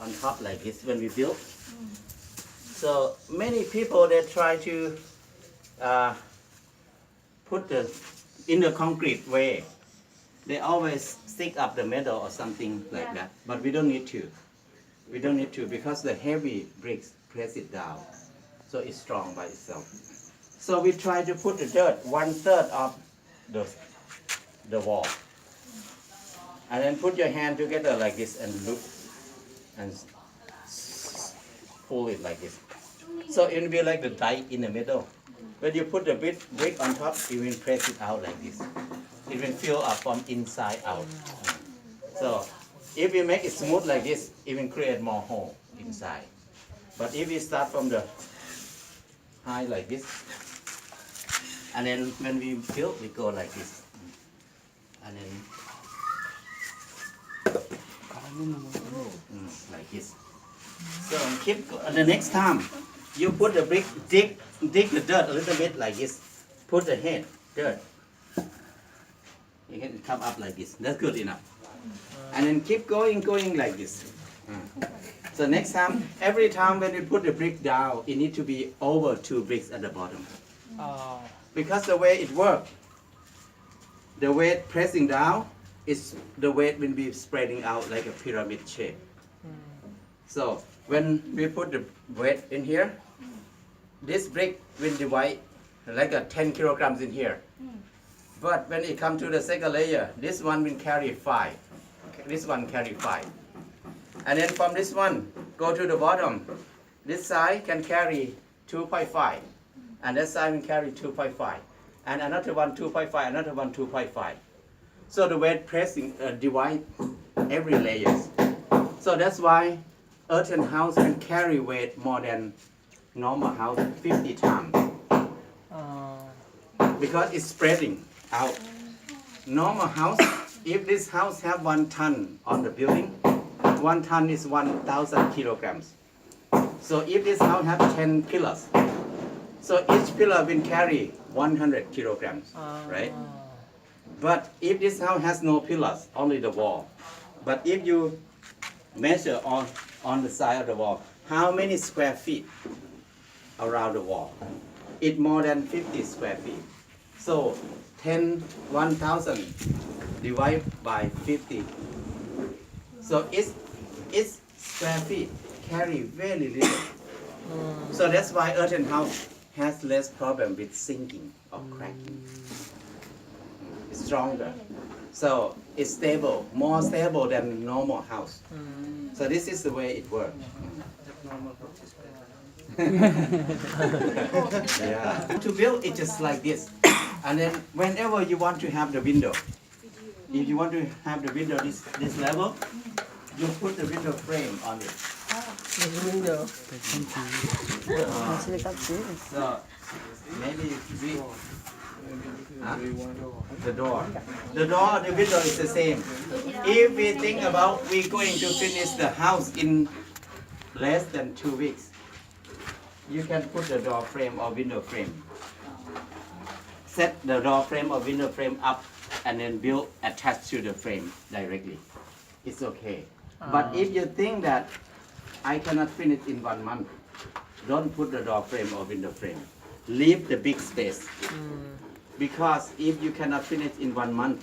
on top like this when we build. So many people they try to put the in the concrete way. They always stick up the metal or something like that. But we don't need to. We don't need to because the heavy bricks press it down, so it's strong by itself. So we try to put the dirt 1/3 of the wall, and then put your hand together like this and look and pull it like this. So it will be like the dike in the middle. When you put the brick on top, you will press it out like this. It will fill up from inside out. So if we make it smooth like this, it will create more hole inside. But if we start from the high like this, and then when we build, we go like this, and then like this. So keep the next time you put the brick, dig the dirt a little bit like this. Put the head dirt. You can come up like this. That's good enough. And then keep going like this. So next time, every time when you put the brick down, it needs to be over 2 bricks at the bottom. Because the way it works, the weight pressing down, is the weight will be spreading out like a pyramid shape. So when we put the weight in here, this brick will divide like a 10 kilograms in here. But when it comes to the second layer, this one will carry 5. This one carry 5. And then from this one, go to the bottom. This side can carry 2.5. And that side will carry 2.5. And another one 2.5, another one 2.5. So the weight pressing divide every layers. So that's why earthen house can carry weight more than normal house 50 times. Because it's spreading out. Normal house, if this house have 1 ton on the building, 1 ton is 1,000 kilograms. So if this house have 10 pillars, so each pillar will carry 100 kilograms, right? But if this house has no pillars, only the wall. But if you measure on the side of the wall, how many square feet around the wall? It's more than 50 square feet. So 1,000 divided by 50. So its square feet carry very little. So that's why earthen house has less problem with sinking or cracking. It's stronger. So it's stable, more stable than normal house. So this is the way it works. Yeah. To build it just like this. And then whenever you want to have the window, if you want to have the window this level, you put the window frame on it. window. So maybe the door. The door and the window is the same. If we think about we're going to finish the house in less than 2 weeks, you can put the door frame or window frame. Set the door frame or window frame up and then build attached to the frame directly. It's okay. But if you think that I cannot finish in 1 month, don't put the door frame or window frame. Leave the big space. Because if you cannot finish in 1 month,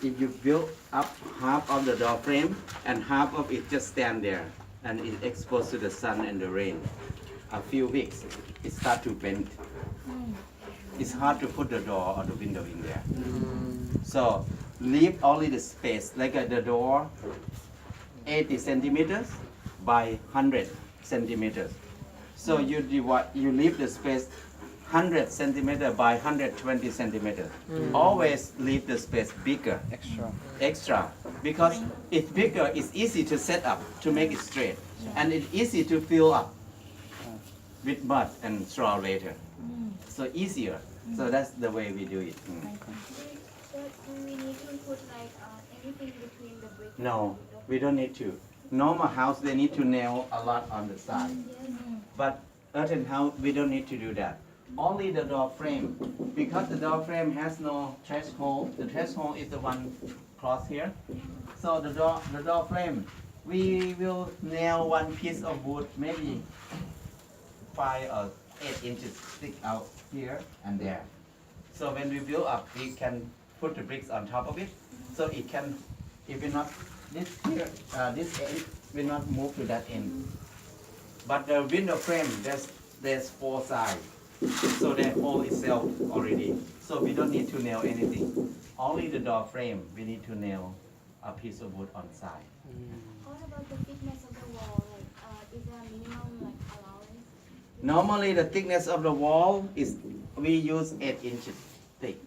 if you build up half of the door frame and half of it just stand there and is exposed to the sun and the rain, a few weeks, it starts to bend. It's hard to put the door or the window in there. So leave only the space, like the door, 80 centimeters by 100 centimeters. So you leave the space 100 centimeter by 120 centimeters. Always leave the space bigger. Extra. Because it's bigger, it's easy to set up, to make it straight. And it's easy to fill up with mud and straw later. So easier. So that's the way we do it. So do we need to put like anything between the brick? No, we don't need to. Normal house, they need to nail a lot on the side. But earthen house, we don't need to do that. Only the door frame. Because the door frame has no threshold, the threshold is the one cross here. So the door frame We will nail one piece of wood, maybe 5 or 8 inches stick out here and there. So when we build up, we can put the bricks on top of it, so it can, if we not this here, this end will not move to that end. But the window frame, there's 4 sides, so they hold itself already. So we don't need to nail anything. Only the door frame we need to nail a piece of wood on side. What about the thickness of the wall? Like, is there a minimum like allowance? Normally the thickness of the wall is, we use 8 inches thick.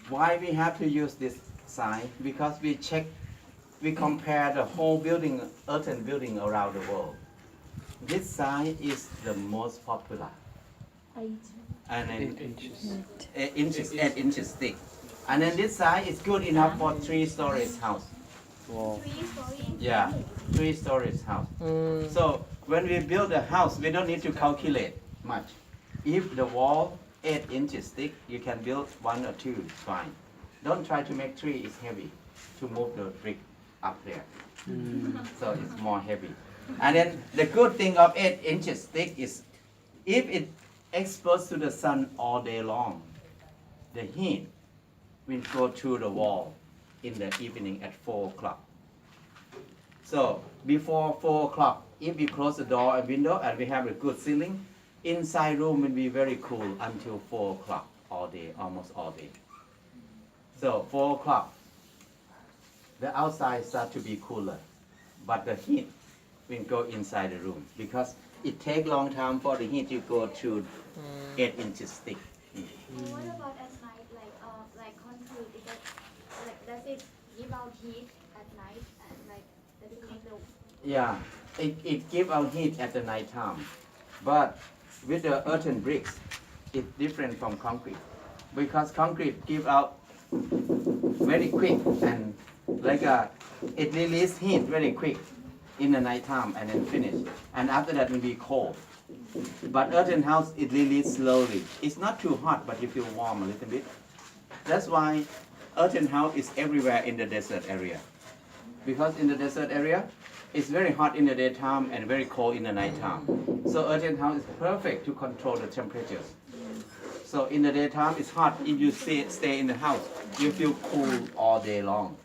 Why we have to use this size? Because we compare the whole building, earthen building around the world. This size is the most popular. 8. And then 8 inches. 8 inches thick. And then this size is good enough for 3 stories house. Wow. 3 stories? Yeah, 3 stories house. So when we build a house, we don't need to calculate much. If the wall 8 inches thick, you can build 1 or 2, fine. Don't try to make 3, it's heavy to move the brick up there. So it's more heavy. And then the good thing of 8 inches thick is, if it exposed to the sun all day long, the heat will go through the wall in the evening at 4 o'clock. So before 4 o'clock, if we close the door and window and we have a good ceiling, inside room will be very cool until 4 o'clock all day, almost all day. So 4 o'clock, the outside start to be cooler, but the heat will go inside the room because it takes long time for the heat to go through 8 inches thick. And what about at night, like concrete? Is that, like, does it give out heat at night and like does it make the Yeah, it gives out heat at the night time, but with the earthen bricks, it's different from concrete because concrete give out very quick and it release heat very quick in the night time and then finish, and after that will be cold. But earthen house it release slowly. It's not too hot, but you feel warm a little bit. That's why earthen house is everywhere in the desert area, because in the desert area it's very hot in the daytime and very cold in the night time. So earthen house is perfect to control the temperatures. So in the daytime it's hot. If you stay in the house, you feel cool all day long.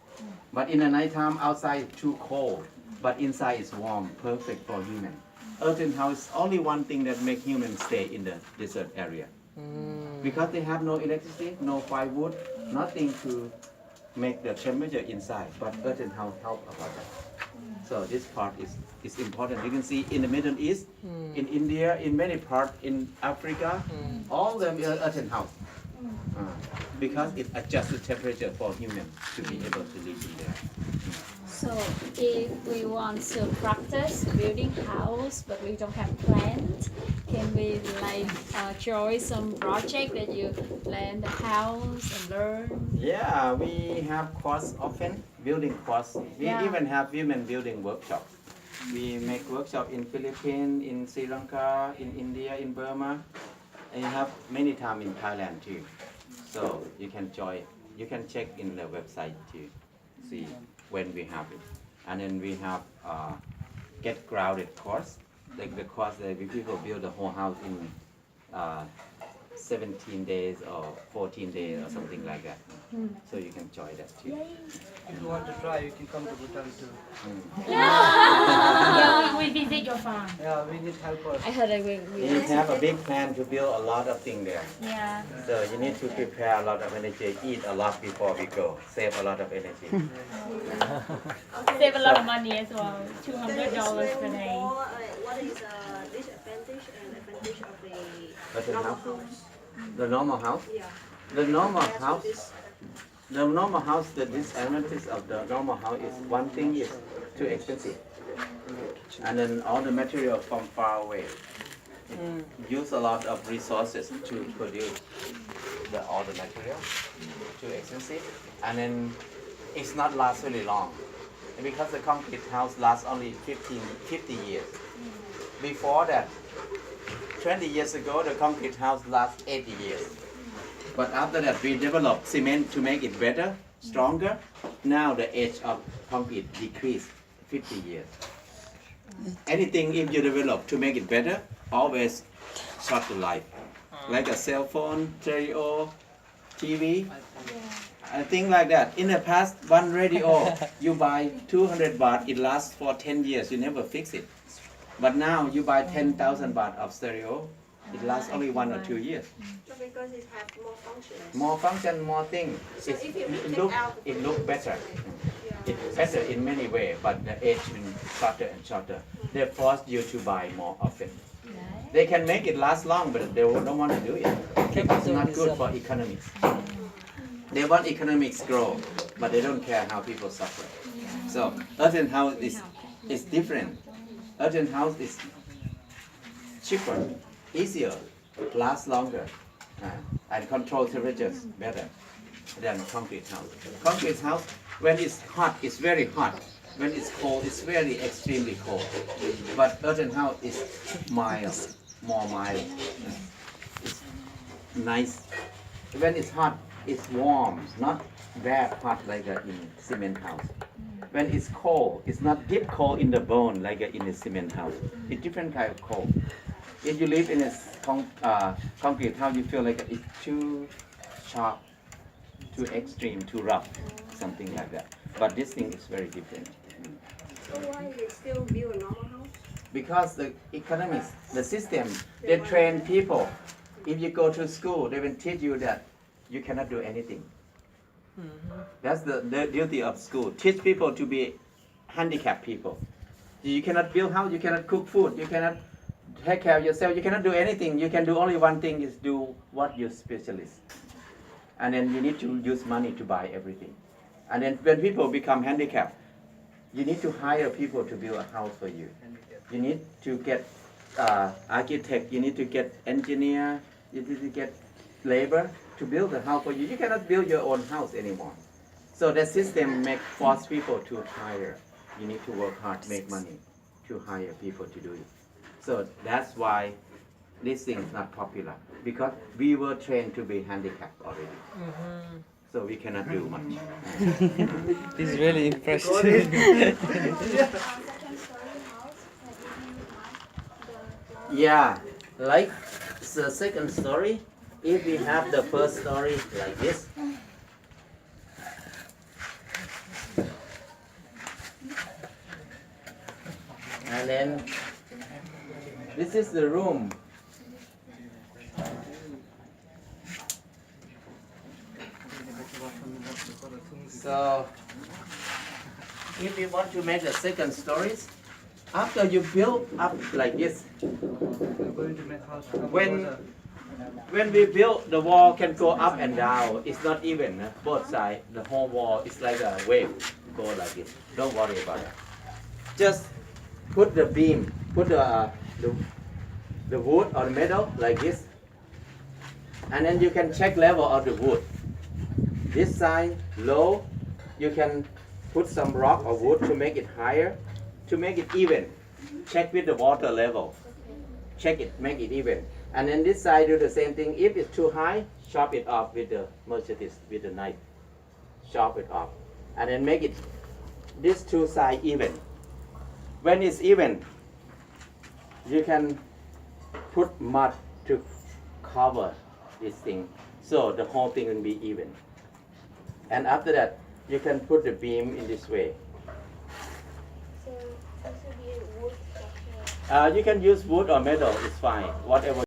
But in the night time outside it's too cold, but inside is warm, perfect for human. Earthen house is only one thing that make humans stay in the desert area. Because they have no electricity, no firewood, nothing to make the temperature inside. But earthen house help about that. So this part is important. You can see in the Middle East, in India, in many parts in Africa, all of them are earthen house. Because it adjusts the temperature for humans to be able to live in there. So if we want to practice building house but we don't have plans, can we join some project that you plan the house and learn? Yeah, we have course often, building course. We Yeah. even have women building workshop. We make workshop in Philippines, in Sri Lanka, in India, in Burma, and have many time in Thailand too. So you can join. You can check in the website to see when we have it. And then we have get grounded course, like the course that people build the whole house in 17 days or 14 days or something like that. So you can join that too. If you want to try, you can come to Bhutan too. Yeah, we visit your farm. Yeah, we need helpers. I heard that You have a big plan to build a lot of things there. Yeah. So you need to prepare a lot of energy, eat a lot before we go, save a lot of energy. Save a lot of money as well. $200 per day. What is disadvantage and advantage of But the normal house, house? the normal house, Yeah. the normal Compared to house, this, the normal house, the disadvantage of the normal house is one thing is too expensive, and then all the material from far away. It use a lot of resources to produce all the material, too expensive, and then it's not last really long, and because the concrete house lasts only 50 years. Before that, 20 years ago, the concrete house lasts 80 years. But after that, we developed cement to make it better, stronger. Now the age of concrete decreased 50 years. Anything if you develop to make it better, always short the life. Like a cell phone, stereo, TV, and things like that. In the past, one radio, you buy 200 baht, it lasts for 10 years, you never fix it. But now you buy 10,000 baht of stereo, it lasts only 1 or 2 years. So because it have more functions. More function, more thing. So if you It take look, out the it look better. Yeah. It's better in many ways, but the age is shorter and shorter. They force you to buy more often. They can make it last long, but they don't want to do it because it's not good for economics. They want economics grow, but they don't care how people suffer. So urgent house is different. Urgent house is cheaper, easier, lasts longer, and control temperatures better than concrete house. Concrete house, when it's hot, it's very hot. When it's cold, it's very extremely cold. But urgent house is mild, more mild. It's nice. When it's hot, it's warm, not bad hot like in cement house. When it's cold, it's not deep cold in the bone like in a cement house. It's different kind of cold. If you live in a concrete house, you feel like it's too sharp, too extreme, too rough, something like that. But this thing is very different. So why they still build a normal house? Because the economics, the system, they train people. If you go to school, they will teach you that you cannot do anything. That's the duty of school. Teach people to be handicapped people. You cannot build house, you cannot cook food, you cannot take care of yourself, you cannot do anything. You can do only one thing is do what you're specialist. And then you need to use money to buy everything. And then when people become handicapped, you need to hire people to build a house for you. You need to get architect, you need to get engineer, you need to get labor to build a house for you. You cannot build your own house anymore. So the system force people to hire. You need to work hard, make money to hire people to do it. So that's why this thing is not popular, because we were trained to be handicapped already. So we cannot do much. He's really impressed. Second story house that you can mark the Yeah, like the second story, if we have the first story like this, and then this is the room. So if we want to make the second stories, after you build up like this, We're going to make house. when we build, the wall can go up and down. It's not even both sides. The whole wall is like a wave, go like this. Don't worry about it. Just put the beam, put the wood or metal like this, and then you can check level of the wood. This side low, you can put some rock or wood to make it higher, to make it even. Check with the water level. Check it, make it even. And then this side do the same thing. If it's too high, chop it off with the Mercedes, with the knife. Chop it off. And then make it, this two sides even. When it's even, you can put mud to cover this thing, so the whole thing will be even. And after that, you can put the beam in this way. so this will be a wood structure. You can use wood or metal, it's fine, whatever.